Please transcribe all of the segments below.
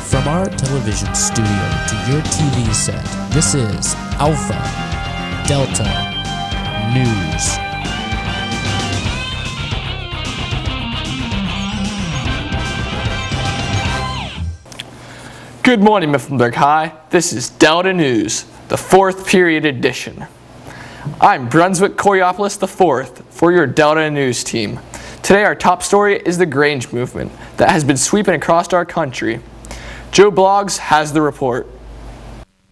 From our television studio to your TV set, this is Alpha Delta News. Good morning, Mifflinburg High. This is Delta News, the 4th period edition. I'm Brunswick Coriopolis IV for your Delta News team. Today our top story is the Grange Movement that has been sweeping across our country. Joe Bloggs has the report.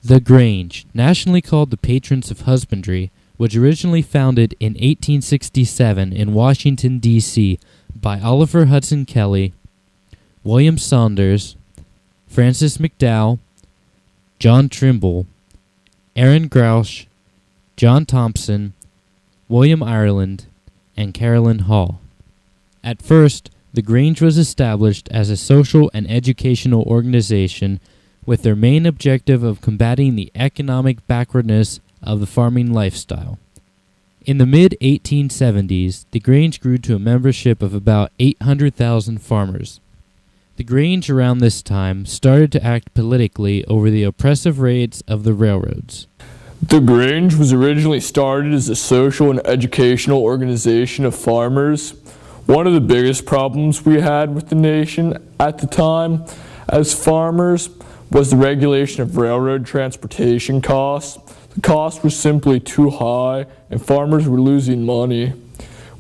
The Grange, nationally called the Patrons of Husbandry, was originally founded in 1867 in Washington, D.C. by Oliver Hudson Kelley, William Saunders, Francis McDowell, John Trimble, Aaron Grouch, John Thompson, William Ireland, and Carolyn Hall. At first, the Grange was established as a social and educational organization with their main objective of combating the economic backwardness of the farming lifestyle. In the mid-1870s, the Grange grew to a membership of about 800,000 farmers. The Grange around this time started to act politically over the oppressive rates of the railroads. The Grange was originally started as a social and educational organization of farmers. One of the biggest problems we had with the nation at the time as farmers was the regulation of railroad transportation costs. The costs were simply too high and farmers were losing money.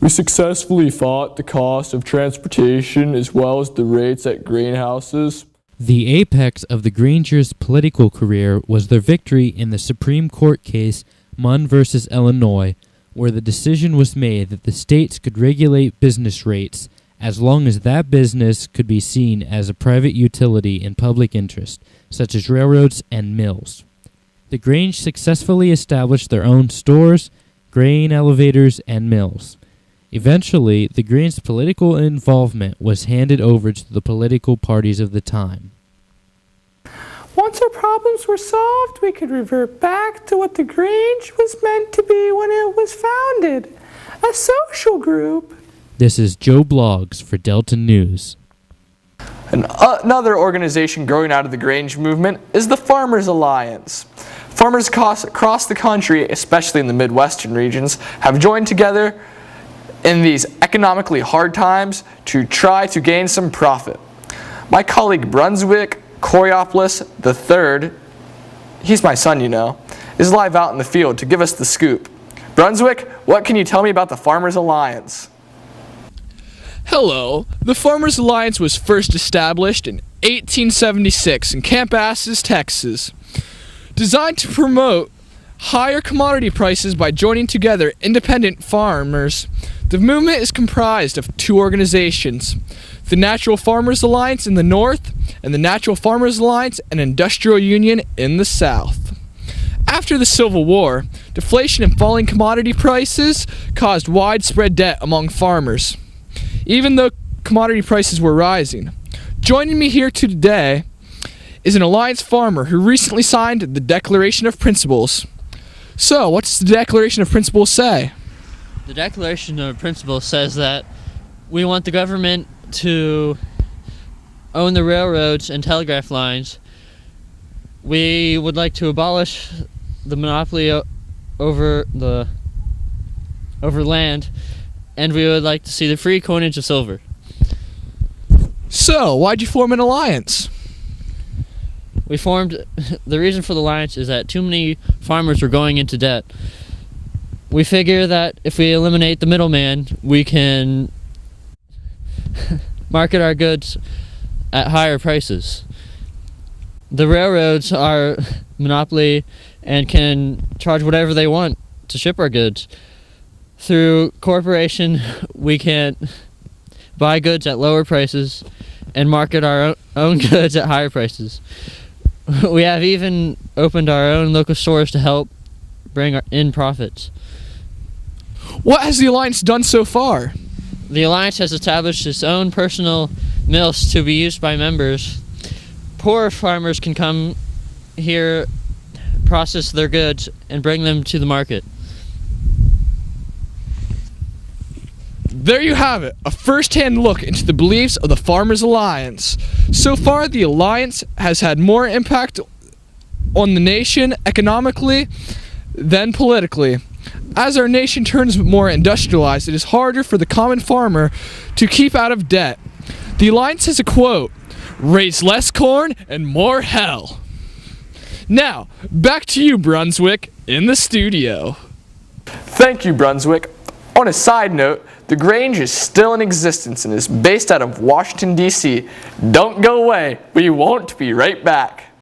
We successfully fought the cost of transportation as well as the rates at grain houses. The apex of the Grangers' political career was their victory in the Supreme Court case Munn v. Illinois, where the decision was made that the states could regulate business rates as long as that business could be seen as a private utility in public interest, such as railroads and mills. The Grange successfully established their own stores, grain elevators, and mills. Eventually, the Grange's political involvement was handed over to the political parties of the time. Once our problems were solved, we could revert back to what the Grange was meant to be when it was founded, a social group. This is Joe Bloggs for Delta News. Another organization growing out of the Grange movement is the Farmers Alliance. Farmers across the country, especially in the Midwestern regions, have joined together in these economically hard times to try to gain some profit. My colleague Brunswick Coriopolis III, he's my son, you know, is live out in the field to give us the scoop. Brunswick, what can you tell me about the Farmers Alliance? Hello. The Farmers Alliance was first established in 1876 in Camp Asses, Texas. Designed to promote higher commodity prices by joining together independent farmers, the movement is comprised of two organizations, the Natural Farmers Alliance in the north and the Natural Farmers Alliance and Industrial Union in the south. After the Civil War, deflation and falling commodity prices caused widespread debt among farmers, even though commodity prices were rising. Joining me here today is an Alliance farmer who recently signed the Declaration of Principles. So, what does the Declaration of Principles say? The Declaration of Principles says that we want the government to own the railroads and telegraph lines. We would like to abolish the monopoly over land, and we would like to see the free coinage of silver. So, why'd you form an alliance? The reason for the alliance is that too many farmers were going into debt. We figure that if we eliminate the middleman, we can market our goods at higher prices. The railroads are monopoly and can charge whatever they want to ship our goods. Through corporation, we can buy goods at lower prices and market our own goods at higher prices. We have even opened our own local stores to help bring in profits. What has the Alliance done so far? The Alliance has established its own personal mills to be used by members. Poor farmers can come here, process their goods, and bring them to the market. there you have it, a first-hand look into the beliefs of the Farmers Alliance. So far, the Alliance has had more impact on the nation economically than politically. As our nation turns more industrialized, it is harder for the common farmer to keep out of debt. The Alliance has a quote, "Raise less corn and more hell." Now, back to you, Brunswick, in the studio. Thank you, Brunswick. On a side note, the Grange is still in existence and is based out of Washington, D.C. Don't go away. We won't be right back.